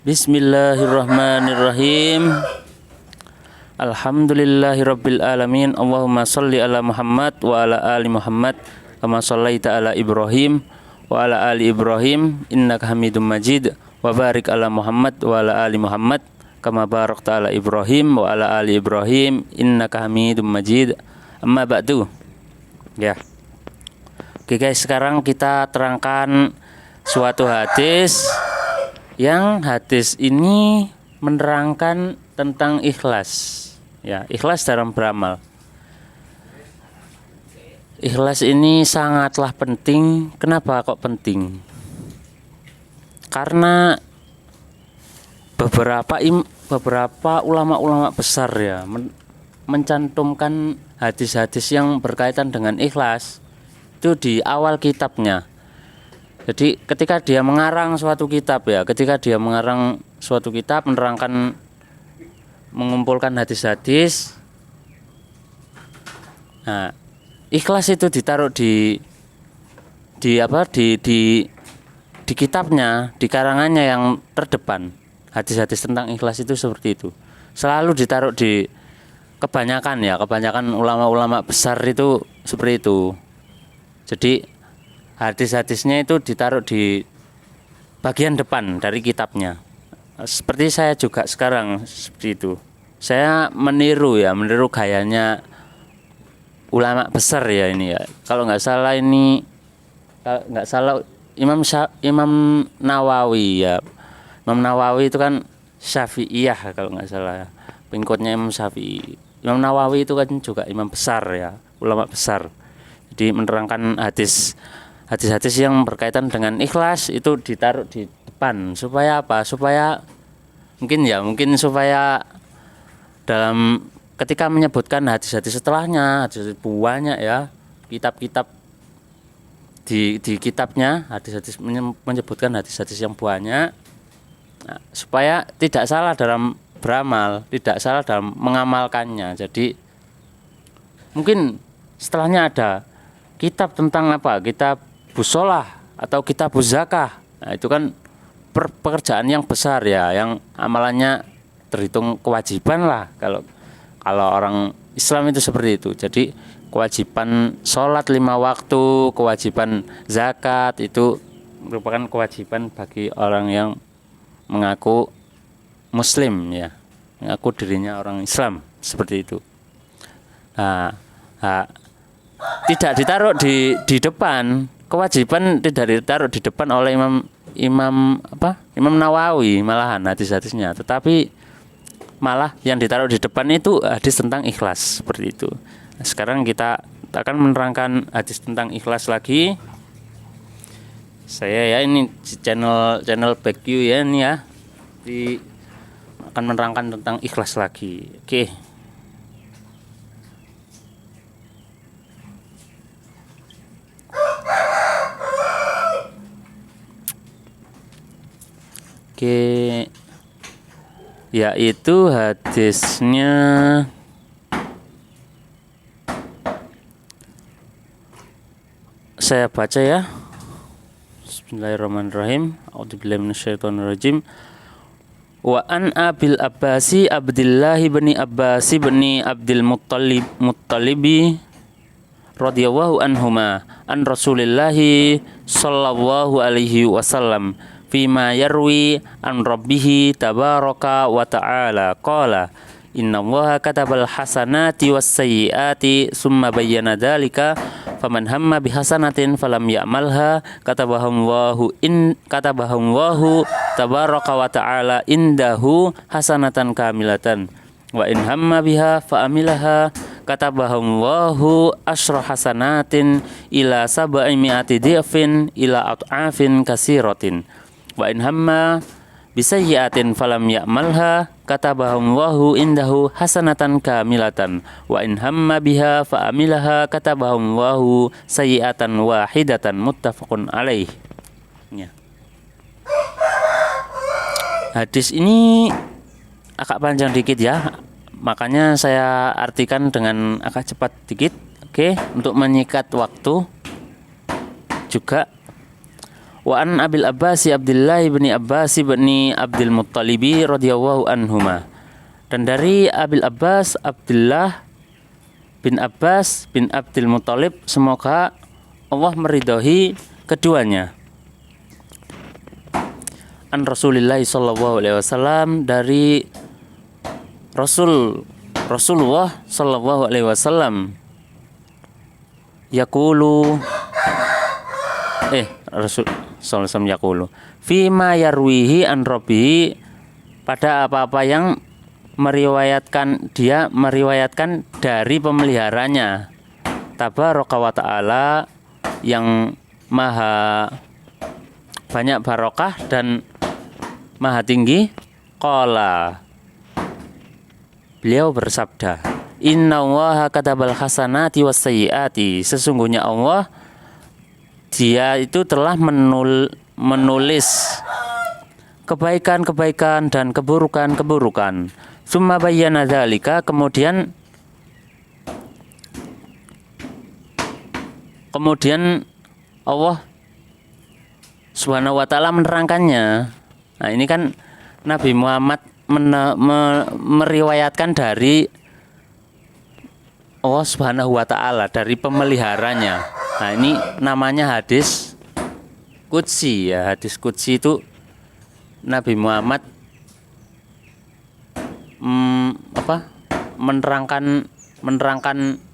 Bismillahirrahmanirrahim. Alhamdulillahirabbil alamin. Allahumma shalli ala Muhammad wa ala ali Muhammad kama shallaita ala Ibrahim wa ala ali Ibrahim innaka Hamidum Majid. Wa barik ala Muhammad wa ala ali Muhammad kama barakta ala Ibrahim wa ala ali Ibrahim innaka Hamidum Majid. Amma ba'du. Ya. Oke guys, sekarang kita terangkan suatu hadis yang hadis ini menerangkan tentang ikhlas. Ya, ikhlas dalam beramal. Ikhlas ini sangatlah penting. Kenapa kok penting? Karena beberapa ulama-ulama besar ya mencantumkan hadis-hadis yang berkaitan dengan ikhlas itu di awal kitabnya. Jadi ketika dia mengarang suatu kitab menerangkan, mengumpulkan hadis-hadis. Nah, ikhlas itu ditaruh di kitabnya, di karangannya yang terdepan. Hadis-hadis tentang ikhlas itu seperti itu. Selalu ditaruh di kebanyakan ulama-ulama besar itu seperti itu. Jadi hadis-hadisnya itu ditaruh di bagian depan dari kitabnya. Seperti saya juga sekarang seperti itu. Saya meniru gayanya ulama besar ya ini ya. Kalau nggak salah Imam Nawawi ya. Imam Nawawi itu kan Syafi'iyah kalau nggak salah ya. Pengikutnya Imam Syafi'i. Imam Nawawi itu kan juga imam besar ya, ulama besar. Jadi menerangkan hadis-hadis yang berkaitan dengan ikhlas itu ditaruh di depan supaya apa? Supaya supaya dalam ketika menyebutkan hadis-hadis setelahnya, hadis banyak ya, kitab-kitab di kitabnya hadis-hadis menyebutkan hadis-hadis yang banyak. Nah, supaya tidak salah dalam beramal, tidak salah dalam mengamalkannya. Jadi mungkin setelahnya ada kitab tentang apa? Kitab Busolah atau kitab Zakah. Nah, itu kan pekerjaan yang besar ya, yang amalannya terhitung kewajiban lah kalau orang Islam itu seperti itu. Jadi kewajiban sholat 5 waktu, kewajiban zakat itu merupakan kewajiban bagi orang yang mengaku Muslim ya, mengaku dirinya orang Islam seperti itu. Nah, tidak ditaruh di depan. Kewajiban tidak ditaruh di depan oleh Imam Nawawi malahan hadis-hadisnya, tetapi malah yang ditaruh di depan itu hadis tentang ikhlas seperti itu. Nah, sekarang kita akan menerangkan hadis tentang ikhlas lagi. Saya ya ini channel Back You ya ini ya, akan menerangkan tentang ikhlas lagi. Oke. Yaitu hadisnya saya baca ya. Bismillahirrahmanirrahim. A'udzubillahi minasyaitonirrajim. Wa an Abil Abbasi Abdullah bin Abbas bin Abdul Muttalibi radhiyallahu anhuma an Rasulillahi sallallahu alaihi wasallam fima yarwi an rabbih tabaraka wa ta'ala qala innallaha katabal hasanati was sayyiati summa bayyana dzalika faman hamma bihasanatin falam ya'malha katabahallahu tabaraka wa ta'ala indahu hasanatan kamilatan wa in hamma biha fa amilaha katabahallahu asyra hasanatin ila sab'i mi'ati dhifin ila at'afin kasiratin wa in hamma bisayyi'atin falam ya'malha katabahallahu indahu hasanatan kamilatan wa in hamma biha fa amilaha katabahallahu sayyi'atan wahidatan muttafaqun alaih. Ya. Hadis ini agak panjang dikit ya, makanya saya artikan dengan agak cepat dikit. Oke, untuk menyikat waktu juga. Wa an Abil Abbas Abdullah bin Abbas bin Abdul Muttalib radhiyallahu anhuma. Dan dari Abil Abbas Abdullah bin Abbas bin Abdul Muttalib, semoga Allah meridhoi keduanya. An Rasulillah sallallahu alaihi wasallam, dari Rasulullah sallallahu alaihi wasallam, yaqulu Rasul sallallahu alaihi wasallam yaqulu fima yarwihi an rabbihi, pada apa-apa yang meriwayatkan dari pemeliharanya, tabaraka wa ta'ala, yang maha banyak barokah dan maha tinggi. Qala, beliau bersabda, innallaha katabal hasanati was sayyiati, sesungguhnya Allah, Dia itu telah menulis kebaikan-kebaikan dan keburukan-keburukan. Summa bayyana dzalika, kemudian Allah Subhanahu wa ta'ala menerangkannya. Nah, ini kan Nabi Muhammad meriwayatkan dari Allah Subhanahu wa ta'ala, dari pemeliharanya. Nah, ini namanya hadis qudsi ya. Hadis qudsi itu Nabi Muhammad menerangkan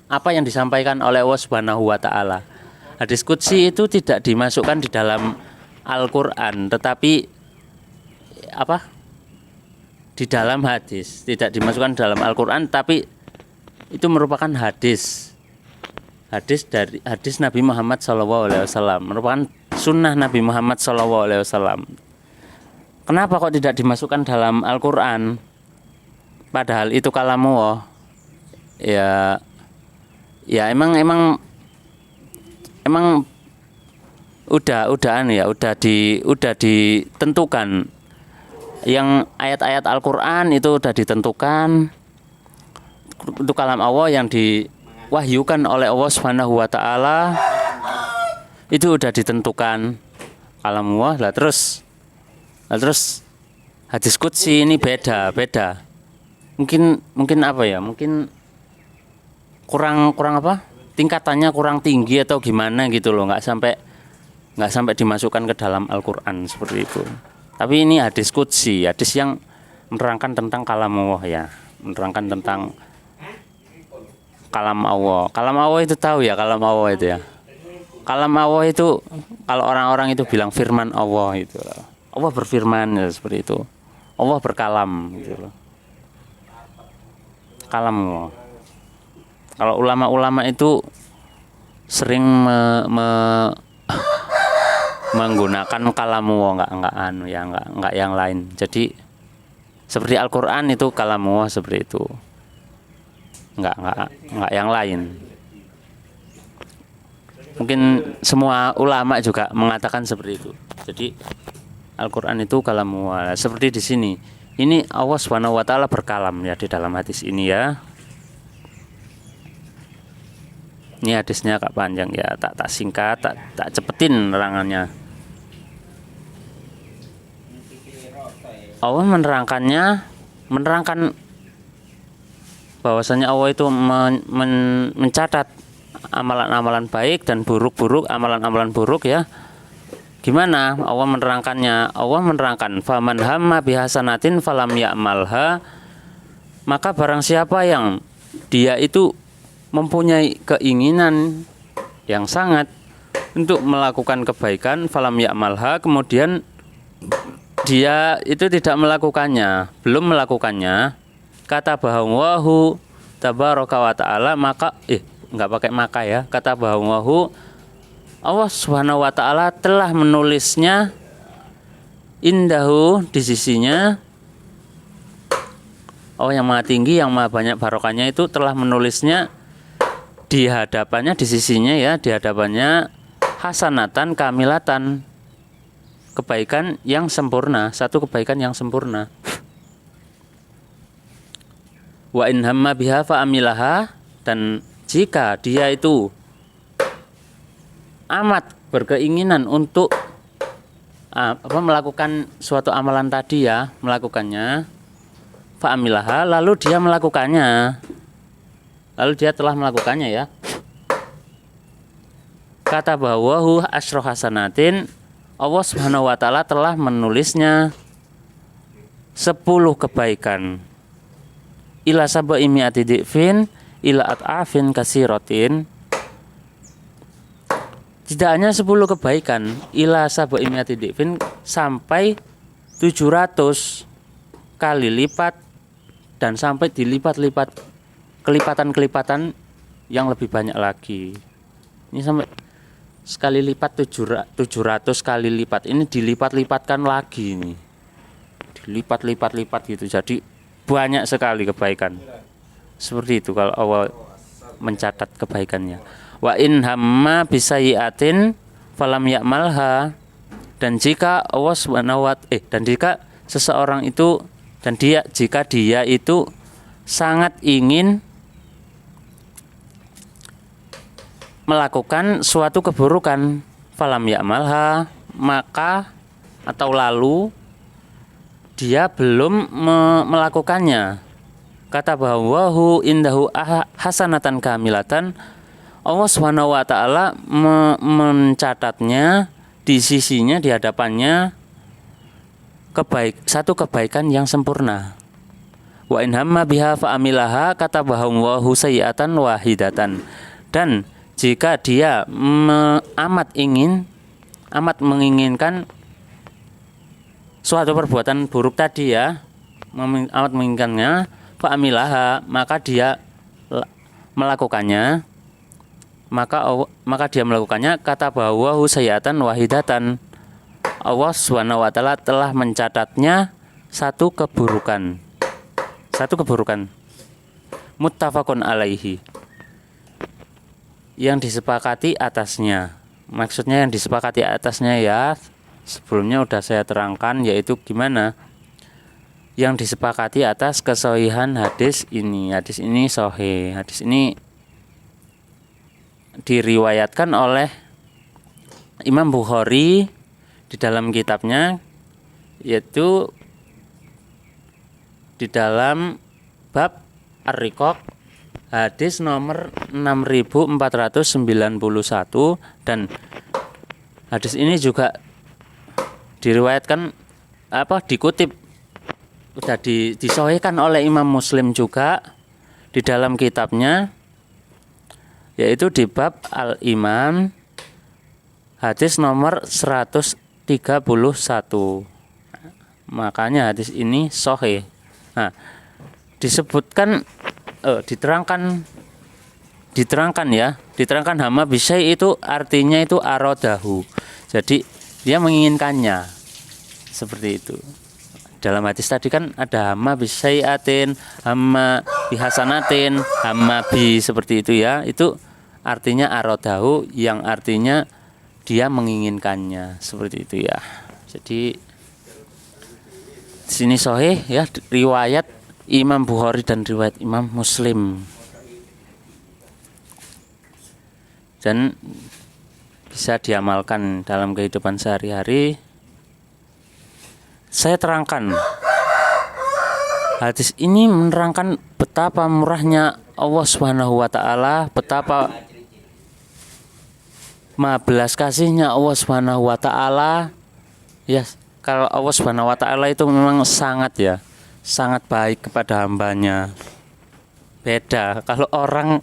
apa yang disampaikan oleh Allah Subhanahu wa ta'ala. Hadis qudsi itu tidak dimasukkan di dalam Al-Qur'an, tetapi di dalam hadis, tidak dimasukkan dalam Al-Qur'an, tapi itu merupakan hadis dari hadis Nabi Muhammad SAW, merupakan sunnah Nabi Muhammad SAW. Kenapa kok tidak dimasukkan dalam Al-Qur'an? Padahal itu kalamullah. Ya emang udah ditentukan. Yang ayat-ayat Al-Qur'an itu udah ditentukan. Itu kalam Allah yang diwahyukan oleh Allah Subhanahu wa ta'ala, itu udah ditentukan kalam Allah. Lah terus hadis qudsi ini beda. Mungkin apa ya? Mungkin kurang apa? Tingkatannya kurang tinggi atau gimana gitu loh, nggak sampai dimasukkan ke dalam Al-Qur'an seperti itu. Tapi ini hadis qudsi, hadis yang menerangkan tentang kalam Allah ya, menerangkan tentang kalam Allah. Kalam Allah itu tahu ya, kalam Allah itu ya. Kalam Allah itu kalau orang-orang itu bilang firman Allah itu. Allah berfirman ya, seperti itu. Allah berkalam gitu loh. Kalam Allah. Kalau ulama-ulama itu sering menggunakan kalamullah, enggak yang lain. Jadi seperti Al-Qur'an itu kalamullah seperti itu. Enggak yang lain. Mungkin semua ulama juga mengatakan seperti itu. Jadi Al-Qur'an itu kalamullah. Seperti di sini. Ini Allah Subhanahu wa ta'ala berkalam ya di dalam hadis ini ya. Ini hadisnya agak panjang ya, tak singkat, tak cepetin nerangannya. Allah menerangkan bahwasanya Allah itu mencatat amalan-amalan baik dan buruk-buruk, amalan-amalan buruk ya. Gimana Allah menerangkannya? Allah menerangkan faman hamma bihasanatin falam ya'malha, maka barang siapa yang dia itu mempunyai keinginan yang sangat untuk melakukan kebaikan, falam ya'malha, kemudian dia itu tidak melakukannya, belum melakukannya, kata bahwahu tabaraka wa ta'ala, maka enggak pakai maka ya, kata bahwahu Allah Subhanahu wa ta'ala telah menulisnya indahu, di sisinya. Allah yang maha tinggi, yang maha banyak barokahnya itu telah menulisnya di hadapannya, di sisinya ya, di hadapannya hasanatan kamilatan, kebaikan yang sempurna, satu kebaikan yang sempurna. Wa in hamma biha fa amilaha, dan jika dia itu amat berkeinginan untuk melakukan suatu amalan tadi ya, melakukannya, fa'amilaha, lalu dia melakukannya, lalu dia telah melakukannya ya. Kata bahwahu asyra hasanatin, Allah Subhanahu wa taala telah menulisnya 10 kebaikan. Ila sab'i mi'ati dhifin ila at'afin kasiratin. Tidak hanya 10 kebaikan, ila sab'i mi'ati dhifin, sampai 700 kali lipat, dan sampai dilipat-lipat, kelipatan-kelipatan yang lebih banyak lagi. Ini sampai sekali lipat 700 kali lipat, ini dilipat-lipatkan lagi, ini dilipat-lipat-lipat gitu. Jadi banyak sekali kebaikan seperti itu kalau Allah mencatat kebaikannya. Wa in hamma bisayiatin falam ya'malha, dan jika Allah Subhanahu wa dan jika seseorang itu jika dia itu sangat ingin melakukan suatu keburukan, falam ya'malha, maka atau lalu dia belum melakukannya. Kata bahwahu indahu hasanatan kamilatan, Allah Subhanahu wa taala mencatatnya di sisinya, di hadapannya, satu kebaikan yang sempurna. Wa in hamma biha fa'amilaha kata bahwahu sayiatan wahidatan, dan jika dia amat menginginkan suatu perbuatan buruk tadi ya, amat menginginkannya, fa'amilaha, maka dia melakukannya, maka dia melakukannya, kata bahwahu sayiatan wahidatan, Allah Subhanahu wa taala telah mencatatnya satu keburukan. Muttafaqun alaihi, yang disepakati atasnya. Maksudnya yang disepakati atasnya ya, sebelumnya udah saya terangkan, yaitu gimana yang disepakati atas kesohihan hadis ini. Hadis ini sahih. Hadis ini diriwayatkan oleh Imam Bukhari di dalam kitabnya, yaitu di dalam bab Ar-Riqaq, hadis nomor 6491, dan hadis ini juga diriwayatkan dikutip sudah disahihkan oleh Imam Muslim juga di dalam kitabnya, yaitu di bab Al-Iman, hadis nomor 131. Makanya hadis ini sahih. Nah, disebutkan diterangkan hama bisai itu artinya itu arodahu, jadi dia menginginkannya, seperti itu. Dalam hadis tadi kan ada hama bisaiatin, hama bihasanatin, hama bi, seperti itu ya, itu artinya arodahu, yang artinya dia menginginkannya, seperti itu ya. Jadi di sini sahih ya, riwayat Imam Bukhari dan riwayat Imam Muslim, dan bisa diamalkan dalam kehidupan sehari-hari. Saya terangkan, hadis ini menerangkan betapa murahnya Allah Subhanahu wa taala, betapa maha belas kasihnya Allah Subhanahu wa taala. Ya, kalau Allah Subhanahu wa taala itu memang sangat baik kepada hambanya. Beda kalau orang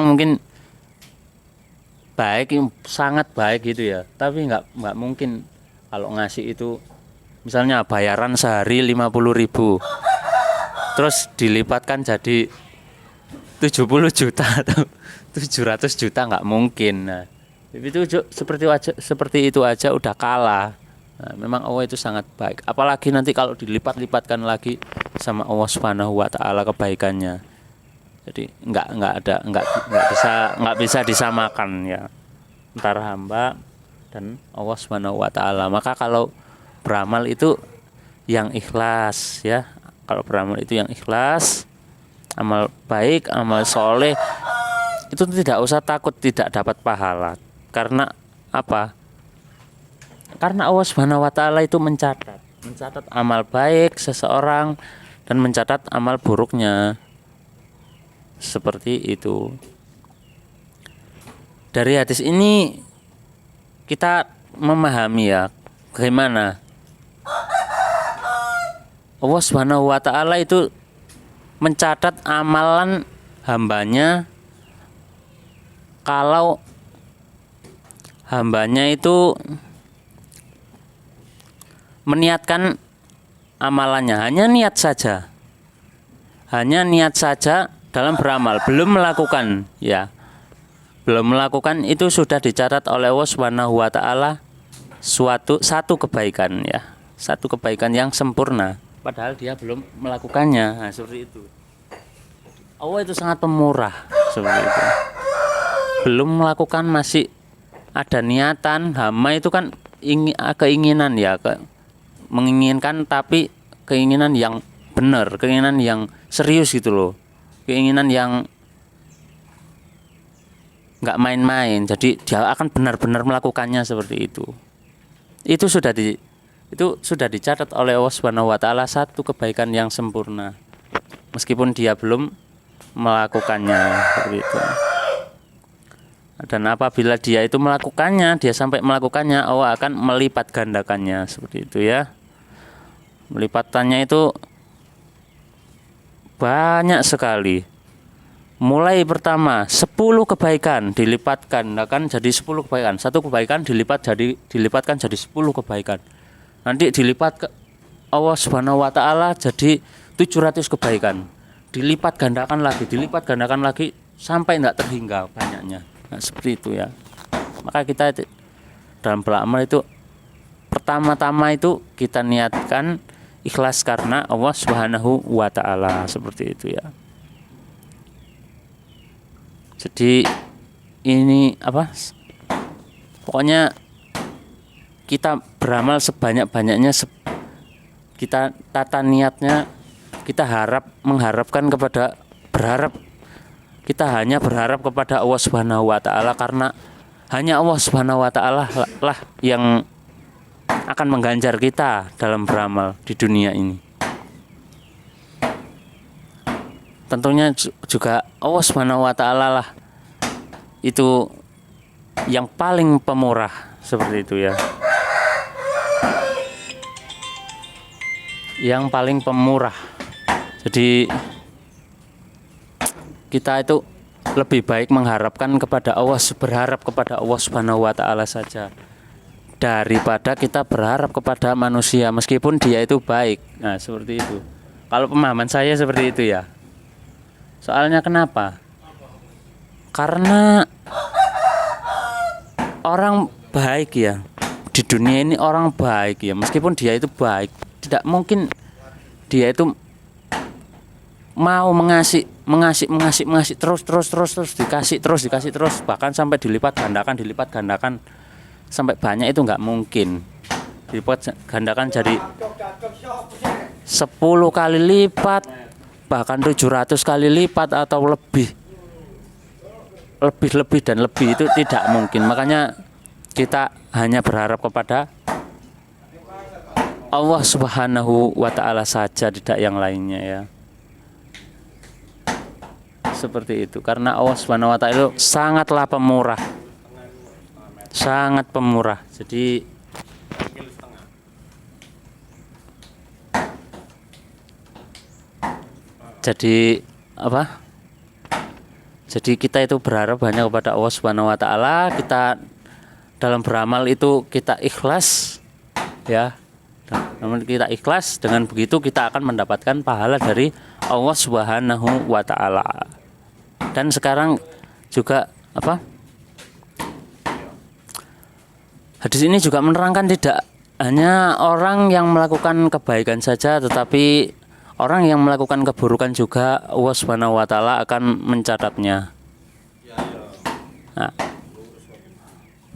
mungkin baik, sangat baik gitu ya, tapi nggak mungkin kalau ngasih itu misalnya bayaran sehari 50.000 terus dilipatkan jadi 70 juta atau 700 juta, nggak mungkin. Nah, itu seperti itu aja udah kalah. Nah, memang Allah itu sangat baik, apalagi nanti kalau dilipat-lipatkan lagi sama Allah Subhanahu wa taala kebaikannya. Jadi nggak bisa disamakan ya antara hamba dan Allah Subhanahu wa taala. Maka kalau beramal itu yang ikhlas ya. Kalau beramal itu yang ikhlas, amal baik, amal soleh, itu tidak usah takut tidak dapat pahala, karena Apa? Karena Allah Subhanahu wa taala itu mencatat amal baik seseorang dan mencatat amal buruknya. Seperti itu. Dari hadis ini kita memahami ya bagaimana Allah Subhanahu wa taala itu mencatat amalan hambanya kalau hambanya itu meniatkan amalannya, hanya niat saja dalam beramal, belum melakukan ya, belum melakukan, itu sudah dicatat oleh Allah Subhanahu wa taala satu kebaikan ya, satu kebaikan yang sempurna, padahal dia belum melakukannya. Nah, seperti itu. Allah itu sangat pemurah seperti itu. Belum melakukan masih ada niatan, hama itu kan keinginan ya, menginginkan, tapi keinginan yang benar, keinginan yang serius gitu loh, keinginan yang nggak main-main. Jadi dia akan benar-benar melakukannya seperti itu. Itu sudah dicatat oleh Allah Subhanahu wa taala satu kebaikan yang sempurna, meskipun dia belum melakukannya seperti itu. Dan apabila dia itu melakukannya, dia sampai melakukannya, Allah akan melipat gandakannya seperti itu ya. Melipatannya itu banyak sekali. Mulai pertama 10 kebaikan dilipat gandakan jadi 10 kebaikan. Satu kebaikan dilipatkan jadi 10 kebaikan. Nanti dilipat ke Allah Subhanahu wa taala jadi 700 kebaikan. Dilipat gandakan lagi sampai tidak terhingga banyaknya. Nah, seperti itu ya. Maka kita dalam beramal itu pertama-tama itu kita niatkan ikhlas karena Allah Subhanahu wa taala seperti itu ya. Jadi ini apa? Pokoknya kita beramal sebanyak-banyaknya, kita tata niatnya, kita kita hanya berharap kepada Allah Subhanahu wa taala, karena hanya Allah Subhanahu wa taala lah yang akan mengganjar kita dalam beramal di dunia ini. Tentunya juga Allah Subhanahu wa taala lah itu yang paling pemurah seperti itu ya. Yang paling pemurah. Jadi kita itu lebih baik berharap kepada Allah Subhanahu wa taala saja daripada kita berharap kepada manusia meskipun dia itu baik. Nah, seperti itu. Kalau pemahaman saya seperti itu ya. Soalnya kenapa? Karena orang baik ya, di dunia ini orang baik ya, meskipun dia itu baik, tidak mungkin dia itu mau mengasih terus dikasih terus, bahkan sampai dilipat gandakan sampai banyak, itu nggak mungkin. Dilipat gandakan jadi 10 kali lipat, bahkan 700 kali lipat atau lebih dan lebih, itu tidak mungkin. Makanya kita hanya berharap kepada Allah Subhanahu wa taala saja, tidak yang lainnya ya. Seperti itu. Karena Allah Subhanahu wa taala itu sangatlah pemurah. Sangat pemurah. Jadi apa? Jadi kita itu berharap hanya kepada Allah Subhanahu wa taala. Kita dalam beramal itu kita ikhlas ya. Namun kita ikhlas, dengan begitu kita akan mendapatkan pahala dari Allah Subhanahu wa taala. Dan sekarang juga apa? Hadis ini juga menerangkan tidak hanya orang yang melakukan kebaikan saja, tetapi orang yang melakukan keburukan juga Allah Subhanahu wa taala akan mencatatnya. Nah,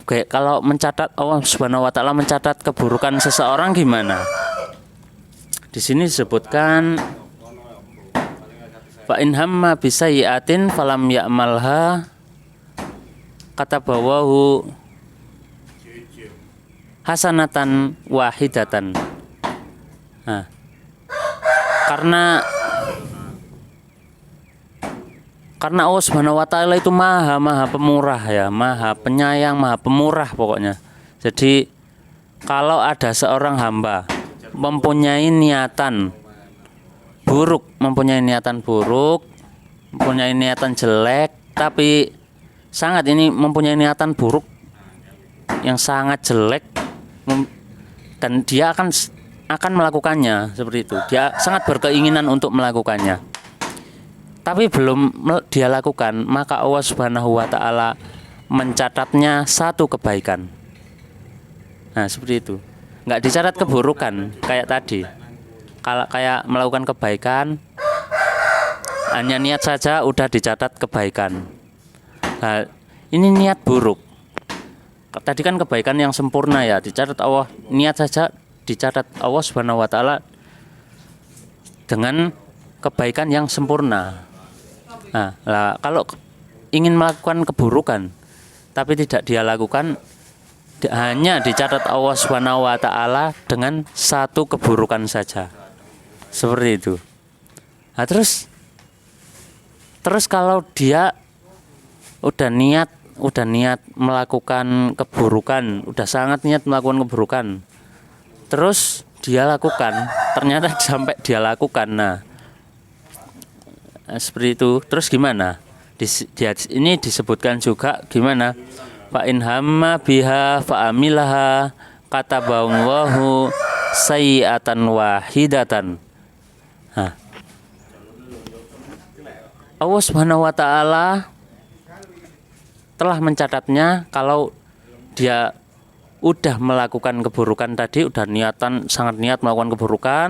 oke, kalau mencatat, Allah Subhanahu wa taala mencatat keburukan seseorang gimana? Di sini disebutkan fa in hamma bisayyi'atin falam ya'malha katabawahu hasanatan wahidatan. Nah, karena Allah Subhanahu wa taala itu maha pemurah ya, maha penyayang, maha pemurah pokoknya. Jadi kalau ada seorang hamba mempunyai niatan buruk, mempunyai niatan jelek, tapi mempunyai niatan buruk yang sangat jelek, dan dia akan melakukannya seperti itu. Dia sangat berkeinginan untuk melakukannya, tapi belum dia lakukan, maka Allah Subhanahu wa taala mencatatnya satu kebaikan. Nah, seperti itu. Nggak dicatat keburukan kayak tadi. Kalau kayak melakukan kebaikan, hanya niat saja udah dicatat kebaikan. Nah, ini niat buruk. Tadi kan kebaikan yang sempurna ya, dicatat Allah, niat saja dicatat Allah Subhanahu wa taala dengan kebaikan yang sempurna. Nah, kalau ingin melakukan keburukan tapi tidak dia lakukan, hanya dicatat Allah Subhanahu wa taala dengan satu keburukan saja. Seperti itu. Nah, terus kalau dia udah niat melakukan keburukan, udah sangat niat melakukan keburukan, terus dia lakukan, ternyata sampai dia lakukan. Nah, seperti itu. Terus gimana? Ini disebutkan juga gimana? Fa in hamma biha fa amilaha kataballahu sayyi'atan wahidatan. Nah, Allah Subhanahu wa taala telah mencatatnya. Kalau dia udah melakukan keburukan tadi, udah sangat niat melakukan keburukan,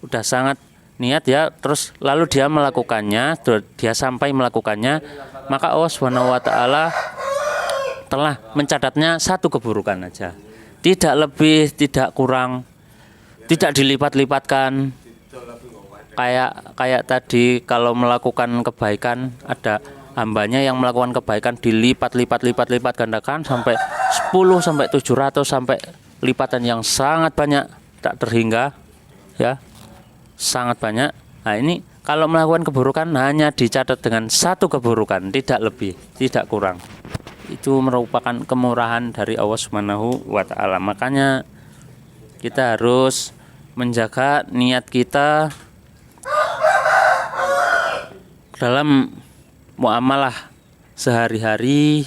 udah sangat niat ya, terus lalu dia melakukannya, dia sampai melakukannya, maka Allah Subhanahu wa taala telah mencatatnya satu keburukan aja. Tidak lebih, tidak kurang, tidak dilipat-lipatkan. Kayak tadi kalau melakukan kebaikan, ada hambanya yang melakukan kebaikan dilipat gandakan sampai 10 sampai 700 sampai lipatan yang sangat banyak, tak terhingga ya, sangat banyak. Nah, ini kalau melakukan keburukan hanya dicatat dengan satu keburukan, tidak lebih, tidak kurang. Itu merupakan kemurahan dari Allah Subhanahu wa taala. Makanya kita harus menjaga niat kita dalam muamalah sehari-hari.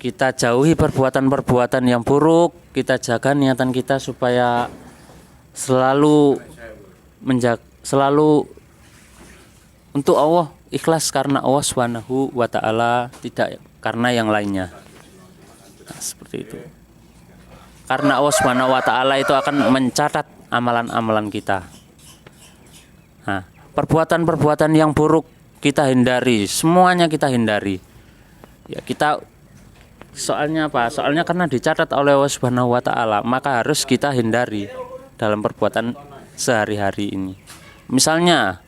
Kita jauhi perbuatan-perbuatan yang buruk, kita jaga niatan kita supaya selalu untuk Allah, ikhlas karena Allah Subhanahu wa taala, tidak karena yang lainnya. Nah, seperti itu. Karena Allah Subhanahu wa taala itu akan mencatat amalan-amalan kita. Nah, perbuatan-perbuatan yang buruk kita hindari, semuanya kita hindari. Ya, soalnya apa? Soalnya karena dicatat oleh Allah Subhanahu wa taala, maka harus kita hindari dalam perbuatan sehari-hari ini. Misalnya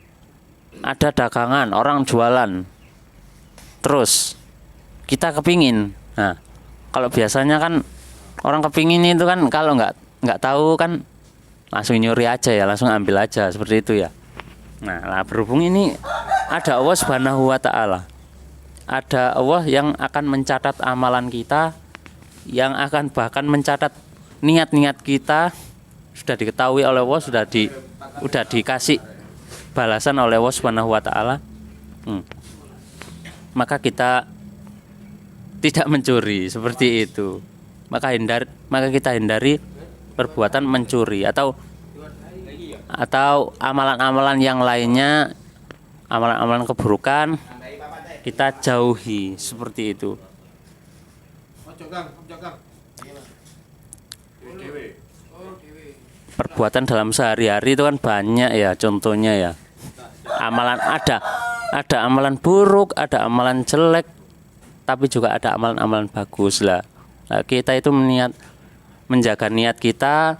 ada dagangan, orang jualan, terus kita kepingin. Nah, kalau biasanya kan orang kepingin itu kan kalau nggak tahu kan langsung nyuri aja ya, langsung ambil aja, seperti itu ya. Nah, berhubung ini ada Allah Subhanahu wa taala, ada Allah yang akan mencatat amalan kita, yang akan bahkan mencatat niat-niat kita, sudah diketahui oleh Allah, sudah dikasih balasan oleh Allah Subhanahu wa taala. Maka kita tidak mencuri, seperti itu. Maka kita hindari perbuatan mencuri atau amalan-amalan yang lainnya, amalan-amalan keburukan kita jauhi, seperti itu. Perbuatan dalam sehari-hari itu kan banyak ya, contohnya ya. Amalan ada amalan buruk, ada amalan jelek, tapi juga ada amalan-amalan bagus lah. Nah, kita itu menjaga niat kita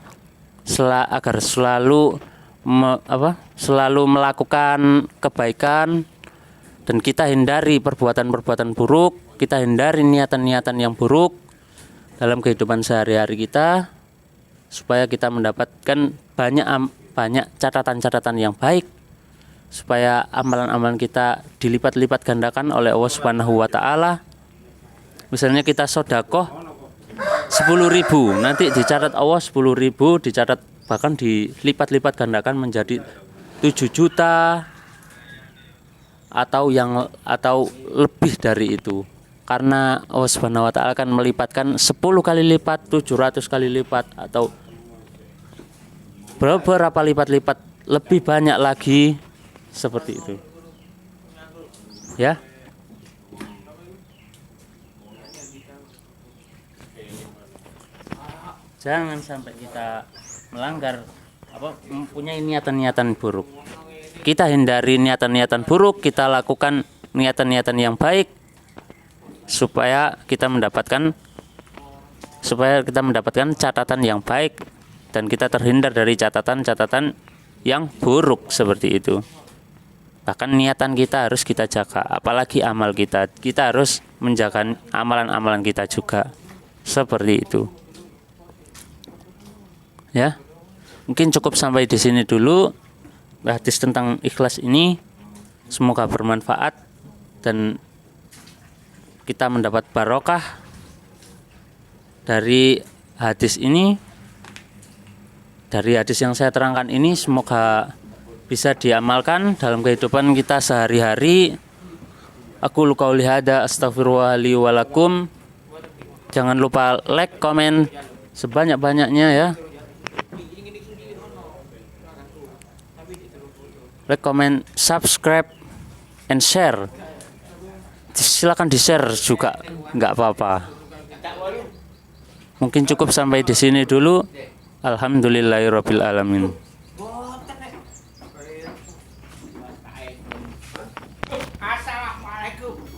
agar selalu melakukan kebaikan, dan kita hindari perbuatan-perbuatan buruk, kita hindari niatan-niatan yang buruk, dalam kehidupan sehari-hari kita, supaya kita mendapatkan banyak catatan-catatan yang baik, supaya amalan-amalan kita dilipat-lipat gandakan oleh Allah Subhanahu wa taala. Misalnya kita sedekah 10.000, nanti dicatat Allah 10.000, dicatat bahkan dilipat-lipat gandakan menjadi 7 juta atau lebih dari itu. Karena Allah Subhanahu wa taala akan melipatkan 10 kali lipat, 700 kali lipat, atau beberapa lipat-lipat lebih banyak lagi, seperti itu. Ya. Jangan sampai kita melanggar mempunyai niatan-niatan buruk. Kita hindari niatan-niatan buruk, kita lakukan niatan-niatan yang baik supaya kita mendapatkan catatan yang baik dan kita terhindar dari catatan-catatan yang buruk seperti itu. Bahkan niatan kita harus kita jaga, apalagi amal kita. Kita harus menjaga amalan-amalan kita juga. Seperti itu. Ya. Mungkin cukup sampai di sini dulu hadis tentang ikhlas ini. Semoga bermanfaat dan kita mendapat barokah dari hadis ini. Dari hadis yang saya terangkan ini, semoga bisa diamalkan dalam kehidupan kita sehari-hari. Aku qauli hada, astaghfirullah li wa lakum. Jangan lupa like, komen sebanyak-banyaknya ya. Like, comment, subscribe, and share. Silakan di-share juga, nggak apa-apa. Mungkin cukup sampai di sini dulu. Alhamdulillahirabbil alamin.